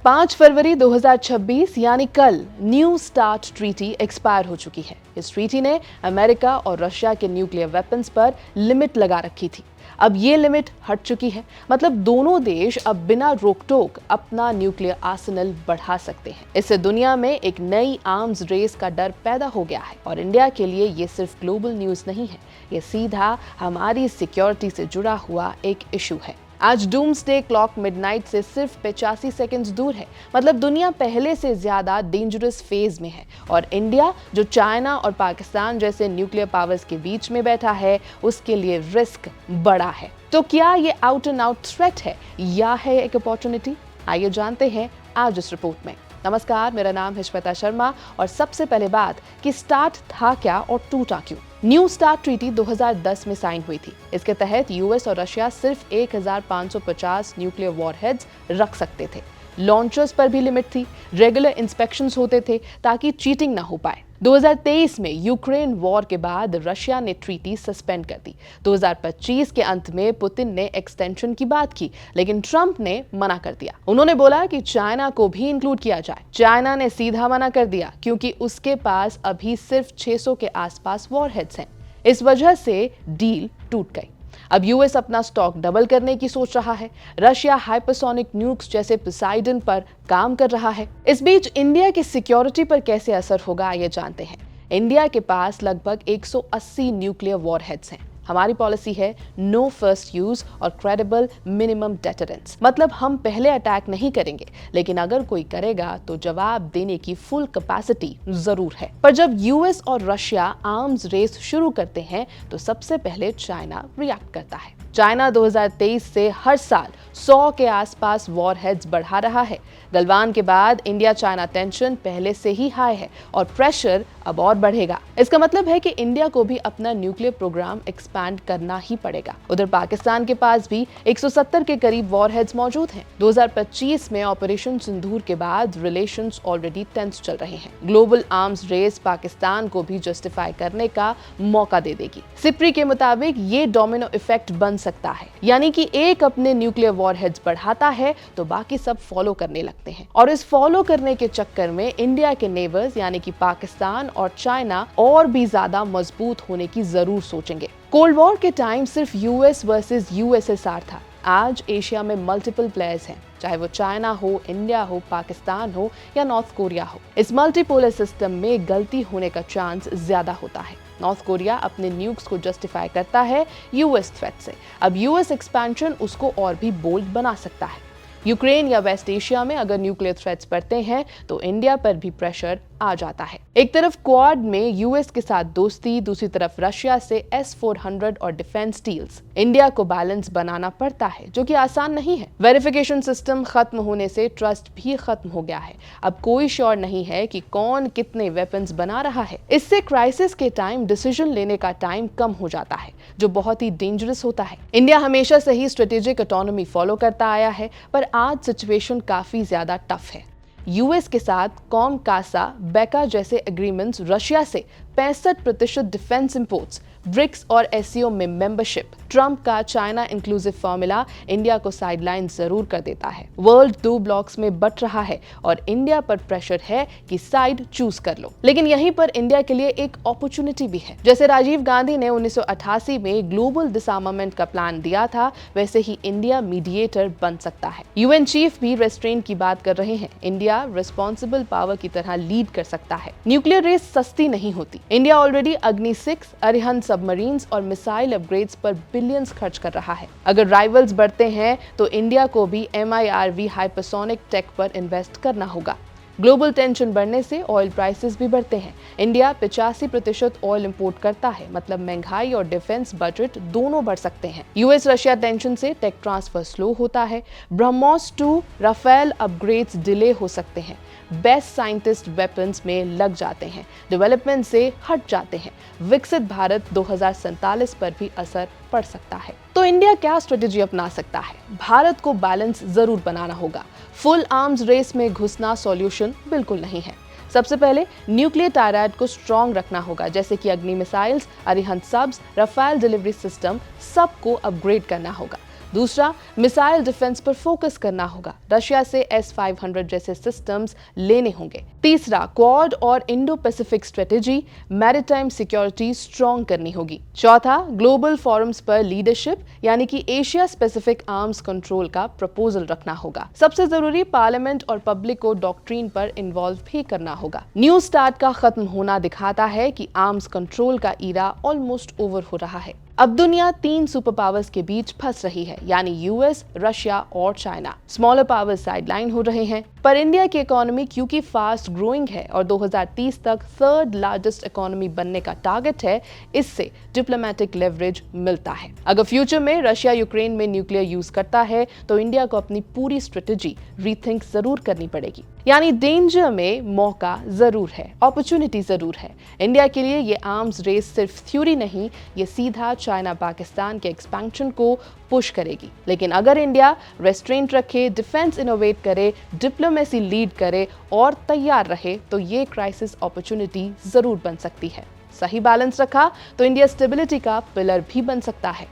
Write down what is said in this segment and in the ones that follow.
5 फरवरी 2026 यानी कल new start treaty expire हो चुकी है। इस ट्रीटी ने अमेरिका और रशिया के न्यूक्लियर वेपन्स पर लिमिट लगा रखी थी। अब ये लिमिट हट चुकी है, मतलब दोनों देश अब बिना रोक-टोक अपना न्यूक्लियर आर्सेनल बढ़ा सकते हैं। इससे दुनिया में एक नई आर्म्स रेस का डर पैदा हो गया है और इंडिया के लिए ये सिर्फ ग्लोबल न्यूज़ नहीं है, ये सीधा हमारी सिक्योरिटी से जुड़ा हुआ एक इशू है। आज डूम्सडे क्लॉक मिडनाइट से सिर्फ 85 सेकंड्स दूर है, मतलब दुनिया पहले से ज्यादा डेंजरस फेज में है और इंडिया, जो चाइना और पाकिस्तान जैसे न्यूक्लियर पावर्स के बीच में बैठा है, उसके लिए रिस्क बड़ा है। तो क्या ये आउट एंड आउट थ्रेट है या है एक अपॉर्चुनिटी? आइए जानते हैं आज इस रिपोर्ट में। नमस्कार, मेरा नाम है श्वेता शर्मा और सबसे पहले बात कि स्टार्ट था क्या और टूटा क्यों। न्यू स्टार्ट ट्रीटी 2010 में साइन हुई थी। इसके तहत यूएस और रशिया सिर्फ 1550 न्यूक्लियर वॉरहेड्स रख सकते थे। लॉन्चर्स पर भी लिमिट थी, रेगुलर इंस्पेक्शंस होते थे ताकि चीटिंग ना हो पाए। 2023 में यूक्रेन वॉर के बाद रशिया ने ट्रीटी सस्पेंड कर दी। 2025 के अंत में पुतिन ने एक्सटेंशन की बात की, लेकिन ट्रंप ने मना कर दिया। उन्होंने बोला कि चाइना को भी इंक्लूड किया जाए। चाइना ने सीधा मना कर दिया क्योंकि उसके पास अभी सिर्फ 600 के आसपास वॉरहेड्स हैं। इस वजह से डील टूट गई। अब यूएस अपना स्टॉक डबल करने की सोच रहा है। रशिया हाइपरसोनिक न्यूक्स जैसे पोसाइडन पर काम कर रहा है। इस बीच इंडिया की सिक्योरिटी पर कैसे असर होगा, ये जानते हैं। इंडिया के पास लगभग 180 न्यूक्लियर वॉरहेड्स हैं। हमारी पॉलिसी है नो फर्स्ट यूज और क्रेडिबल मिनिमम डेटरेंस, मतलब हम पहले अटैक नहीं करेंगे, लेकिन अगर कोई करेगा तो जवाब देने की फुल कैपेसिटी जरूर है। पर जब यूएस और रशिया आर्म्स रेस शुरू करते हैं तो सबसे पहले चाइना रिएक्ट करता है। चाइना 2023 से हर साल 100 के आसपास वॉरहेड्स बढ़ा रहा है। गलवान के बाद इंडिया चाइना टेंशन पहले से ही हाई है और प्रेशर अब और बढ़ेगा। इसका मतलब है कि इंडिया को भी अपना न्यूक्लियर प्रोग्राम एक्सपैंड करना ही पड़ेगा। उधर पाकिस्तान के पास भी 170 के करीब वॉरहेड्स मौजूद हैं। 2025 में ऑपरेशन सिंदूर के बाद रिलेशंस ऑलरेडी टेंस चल रहे हैं। ग्लोबल आर्म्स रेस पाकिस्तान को भी जस्टिफाई करने का मौका दे देगी। सिप्री के मुताबिक ये डोमिनो इफेक्ट बन सकता है, यानी कि एक अपने न्यूक्लियर वॉरहेड्स बढ़ाता है तो बाकी सब फॉलो करने लगते हैं और इस फॉलो करने के चक्कर में इंडिया के नेबर्स यानी कि पाकिस्तान और चाइना और भी ज्यादा मजबूत होने की जरूर सोचेंगे। कोल्ड वॉर के टाइम सिर्फ यूएस वर्सेस यूएसएसआर था। आज एशिया में मल्टीपल प्लेयर्स हैं, चाहे वो चाइना हो, इंडिया हो, पाकिस्तान हो या नॉर्थ कोरिया हो। इस मल्टीपोलर सिस्टम में गलती होने का चांस ज्यादा होता है। नॉर्थ कोरिया अपने न्यूक्स को जस्टिफाई करता है यूएस थ्रेट से। अब यूएस एक्सपेंशन उसको और भी बोल्ड बना सकता है। यूक्रेन या वेस्ट एशिया में अगर न्यूक्लियर थ्रेट्स बढ़ते हैं तो इंडिया पर भी प्रेशर आ जाता है। एक तरफ क्वाड में यूएस के साथ दोस्ती, दूसरी तरफ रशिया से S-400 और डिफेंस डील्स। इंडिया को बैलेंस बनाना पड़ता है, जो कि आसान नहीं है। वेरिफिकेशन सिस्टम खत्म होने से ट्रस्ट भी खत्म हो गया है। अब कोई श्योर नहीं है कि कौन कितने वेपन्स बना रहा है। इससे क्राइसिस के टाइम डिसीजन लेने का टाइम कम हो जाता है, जो बहुत ही डेंजरस होता है। इंडिया हमेशा से ही स्ट्रेटेजिक ऑटोनॉमी फॉलो करता आया है, पर आज सिचुएशन काफी ज्यादा टफ है। यूएस के साथ कॉम कासा बेका जैसे एग्रीमेंट्स, रशिया से 65% डिफेंस इंपोर्ट्स, ब्रिक्स और एससीओ में मेंबरशिप, ट्रंप का चाइना इंक्लूसिव फॉर्मूला इंडिया को साइडलाइन जरूर कर देता है। वर्ल्ड 2 ब्लॉक्स में बट रहा है और इंडिया पर प्रेशर है कि साइड चूज कर लो। लेकिन यहीं पर इंडिया के लिए एक अपॉर्चुनिटी भी है। जैसे राजीव गांधी ने 1988 में ग्लोबल डिसआर्मामेंट का प्लान दिया था, वैसे ही इंडिया मीडिएटर बन सकता है। यूएन चीफ भी रेस्ट्रेंट की बात कर रहे हैं। इंडिया रिस्पॉन्सिबल पावर की तरह लीड कर सकता है। न्यूक्लियर रेस सस्ती नहीं होती। इंडिया ऑलरेडी अग्नि 6, अरिहंत सबमरीन्स और मिसाइल अपग्रेड्स पर बिलियंस खर्च कर रहा है। अगर राइवल्स बढ़ते हैं तो इंडिया को भी MIRV हाइपरसोनिक टेक पर इन्वेस्ट करना होगा। ग्लोबल टेंशन बढ़ने से ऑयल प्राइसेस भी बढ़ते हैं। इंडिया 85% ऑयल इंपोर्ट करता है, मतलब महंगाई और डिफेंस बजट दोनों बढ़ सकते हैं। यूएस रशिया टेंशन से टेक ट्रांसफर स्लो होता है। ब्रह्मोस 2 राफेल अपग्रेड्स डिले हो सकते हैं। बेस्ट साइंटिस्ट वेपन्स में लग जाते हैं, डेवलपमेंट से हट जाते हैं। विकसित भारत 2047 पर भी असर पड़ सकता है। तो इंडिया क्या स्ट्रेटेजी अपना सकता है? भारत को बैलेंस जरूर बनाना होगा। फुल आर्म्स रेस में घुसना सॉल्यूशन बिल्कुल नहीं है। सबसे पहले न्यूक्लियर टायराइड को स्ट्रॉन्ग रखना होगा, जैसे कि Agni missiles, Arihant subs, Rafale delivery system, सबको अपग्रेड करना होगा। दूसरा, मिसाइल डिफेंस पर फोकस करना होगा। रशिया से S-500 जैसे सिस्टम्स लेने होंगे। तीसरा, क्वाड और Indo Pacific strategy, maritime security strong करनी होगी। चौथा, ग्लोबल फोरम्स पर लीडरशिप यानी कि एशिया स्पेसिफिक आर्म्स कंट्रोल का प्रपोजल रखना होगा। सबसे जरूरी, पार्लियामेंट और पब्लिक को डॉक्ट्रिन पर इन्वॉल्व भी करना होगा। न्यू स्टार्ट का खत्म होना दिखाता है कि आर्म्स कंट्रोल का ईरा ऑलमोस्ट ओवर हो रहा है। अब दुनिया 3 सुपर पावर्स के बीच फंस रही है, यानी यूएस, रशिया और चाइना। स्मॉलर पावर्स साइडलाइन हो रहे हैं, पर इंडिया की इकोनॉमी क्योंकि फास्ट ग्रोइंग है और 2030 तक 3rd लार्जेस्ट इकोनॉमी बनने का टारगेट है, इससे डिप्लोमेटिक लेवरेज मिलता है। अगर फ्यूचर में रशिया यूक्रेन में न्यूक्लियर यूज करता है तो इंडिया को अपनी पूरी स्ट्रेटेजी रीथिंक जरूर करनी पड़ेगी। यानी डेंजर में मौका जरूर है, अपॉर्चुनिटी जरूर है। इंडिया के लिए ये आर्म्स रेस सिर्फ थ्योरी नहीं, ये सीधा चाइना पाकिस्तान के एक्सपेंशन को पुश करेगी। लेकिन अगर इंडिया रेस्ट्रेंट रखे, डिफेंस इनोवेट करे, डिप्लोमेसी लीड करे और तैयार रहे तो ये क्राइसिस अपॉर्चुनिटी जरूर बन सकती है। सही बैलेंस रखा तो इंडिया स्टेबिलिटी का पिलर भी बन सकता है।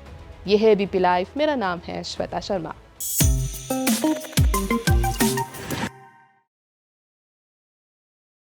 यह है एबीपी लाइव, मेरा नाम है श्वेता शर्मा।